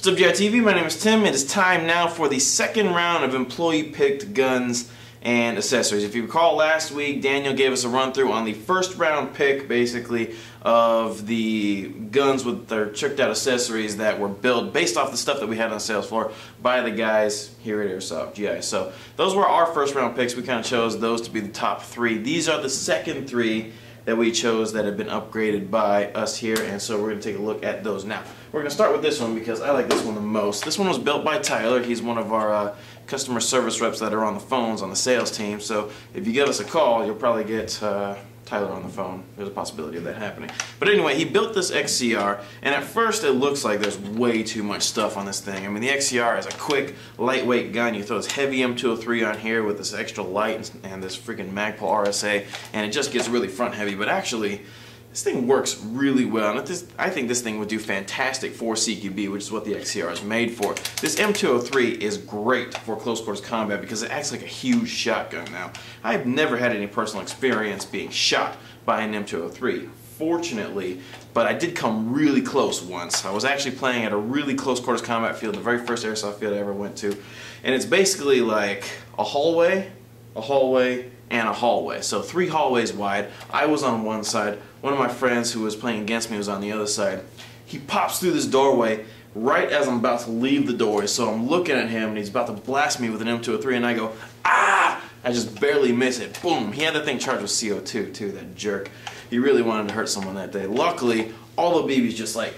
What's up, GI TV? My name is Tim. It is time now for the second round of employee-picked guns and accessories. If you recall, last week Daniel gave us a run-through on the first round pick, basically, of the guns with their tricked-out accessories that were built based off the stuff that we had on the sales floor by the guys here at Airsoft GI. So those were our first round picks. We kind of chose those to be the top three. These are the second three that we chose that have been upgraded by us here, and so we're going to take a look at those now. We're going to start with this one because I like this one the most. This one was built by Tyler. He's one of our customer service reps that are on the phones on the sales team, so if you give us a call, you'll probably get Tyler on the phone. There's a possibility of that happening. But anyway, he built this XCR, and at first it looks like there's way too much stuff on this thing. I mean, the XCR is a quick, lightweight gun. You throw this heavy M203 on here with this extra light and this freaking Magpul RSA, and it just gets really front heavy. But actually, this thing works really well, and I think this thing would do fantastic for CQB, which is what the XCR is made for. This M203 is great for close quarters combat because it acts like a huge shotgun. Now, I've never had any personal experience being shot by an M203, fortunately, but I did come really close once. I was actually playing at a really close quarters combat field, the very first airsoft field I ever went to, and it's basically like a hallway, and a hallway. So 3 hallways wide. I was on one side. One of my friends who was playing against me was on the other side. He pops through this doorway right as I'm about to leave the door. So I'm looking at him and he's about to blast me with an M203 and I go, ah! I just barely miss it. Boom! He had the thing charged with CO2 too, that jerk. He really wanted to hurt someone that day. Luckily, all the BBs just like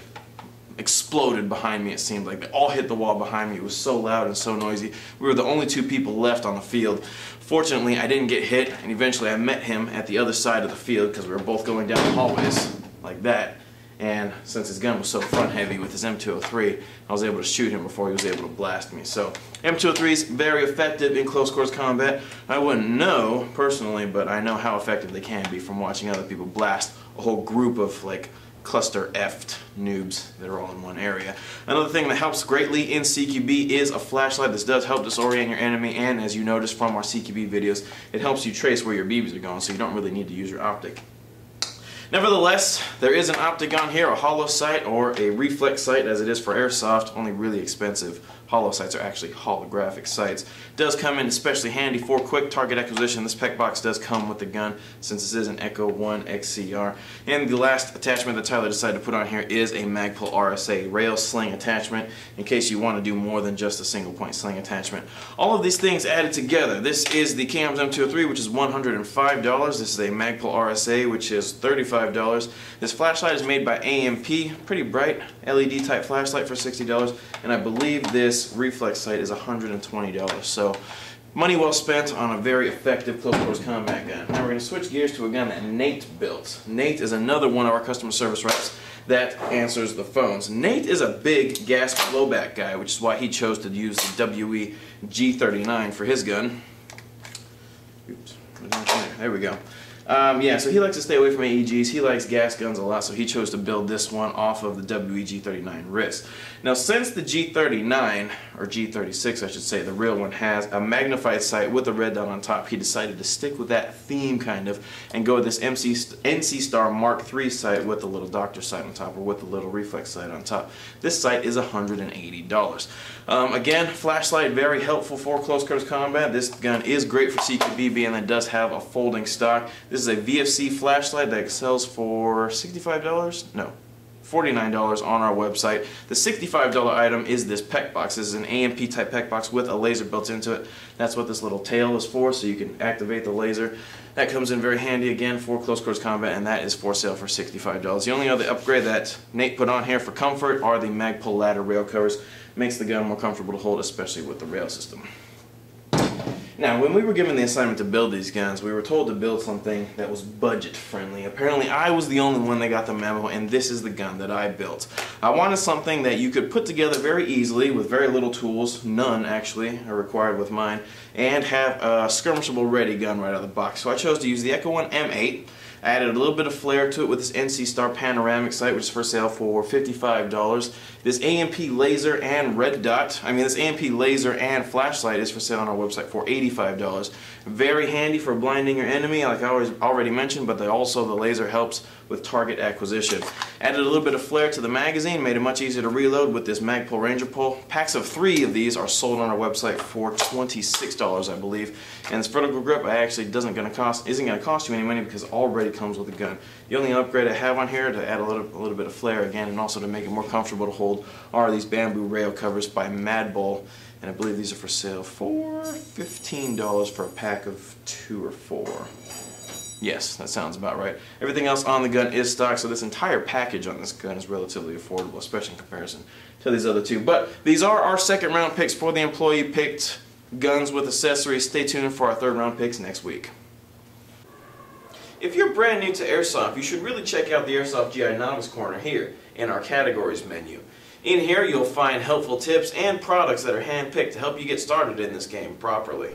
exploded behind me. It seemed like they all hit the wall behind me. It was so loud and so noisy. We were the only 2 people left on the field. Fortunately, I didn't get hit, and eventually I met him at the other side of the field because we were both going down the hallways like that. And since his gun was so front heavy with his M203, I was able to shoot him before he was able to blast me. So M203 is very effective in close quarters combat. I wouldn't know personally, but I know how effective they can be from watching other people blast a whole group of like cluster F'd noobs that are all in one area. Another thing that helps greatly in CQB is a flashlight. This does help disorient your enemy, and as you notice from our CQB videos, it helps you trace where your BBs are going, so you don't really need to use your optic. Nevertheless, there is an optic on here, a hollow sight or a reflex sight as it is for Airsoft, only really expensive. Hollow sights are actually holographic sights. It does come in especially handy for quick target acquisition. This PEC box does come with the gun since this is an Echo 1 XCR. And the last attachment that Tyler decided to put on here is a Magpul RSA rail sling attachment in case you want to do more than just a single point sling attachment. All of these things added together. This is the Cams M203, which is $105. This is a Magpul RSA, which is $35. This flashlight is made by AMP, pretty bright LED type flashlight for $60, and I believe this reflex sight is $120. So money well spent on a very effective close quarters combat gun. Now we're going to switch gears to a gun that Nate built. Nate is another one of our customer service reps that answers the phones. Nate is a big gas blowback guy, which is why he chose to use the WE G39 for his gun. Oops, there we go. Yeah, so he likes to stay away from AEGs. He likes gas guns a lot, so he chose to build this one off of the WE G39 wrist. Now, since the G39, or G36 I should say, the real one, has a magnified sight with a red dot on top, he decided to stick with that theme kind of and go with this NC Star Mark III sight with the little doctor sight on top, or with the little reflex sight on top. This sight is $180. Again, flashlight, very helpful for close quarters combat. This gun is great for CQB, being that it does have a folding stock. This is a VFC flashlight that sells for $65? No, $49 on our website. The $65 item is this PEC box. This is an AMP type PEC box with a laser built into it. That's what this little tail is for, so you can activate the laser. That comes in very handy again for close quarters combat, and that is for sale for $65. The only other upgrade that Nate put on here for comfort are the Magpul ladder rail covers. Makes the gun more comfortable to hold, especially with the rail system. Now, when we were given the assignment to build these guns, we were told to build something that was budget friendly. Apparently, I was the only one that got the memo, and this is the gun that I built. I wanted something that you could put together very easily with very little tools, none actually are required with mine, and have a skirmishable ready gun right out of the box. So I chose to use the Echo 1 M8. I added a little bit of flair to it with this NC Star panoramic sight, which is for sale for $55. This AMP laser and red dot, this AMP laser and flashlight is for sale on our website for $85. $85. Very handy for blinding your enemy, like I already mentioned, but the laser helps with target acquisition. Added a little bit of flare to the magazine, made it much easier to reload with this Magpul Ranger Pull. Packs of 3 of these are sold on our website for $26, I believe. And this vertical grip actually isn't going to cost you any money because it already comes with a gun. The only upgrade I have on here to add a little bit of flare again, and also to make it more comfortable to hold, are these bamboo rail covers by Mad Bull. And I believe these are for sale for $15 for a pack of 2 or 4. Yes, that sounds about right. Everything else on the gun is stock, so this entire package on this gun is relatively affordable, especially in comparison to these other two. But these are our second round picks for the employee picked guns with accessories. Stay tuned for our third round picks next week. If you're brand new to Airsoft, you should really check out the Airsoft GI Novice Corner here in our categories menu. In here you'll find helpful tips and products that are hand-picked to help you get started in this game properly.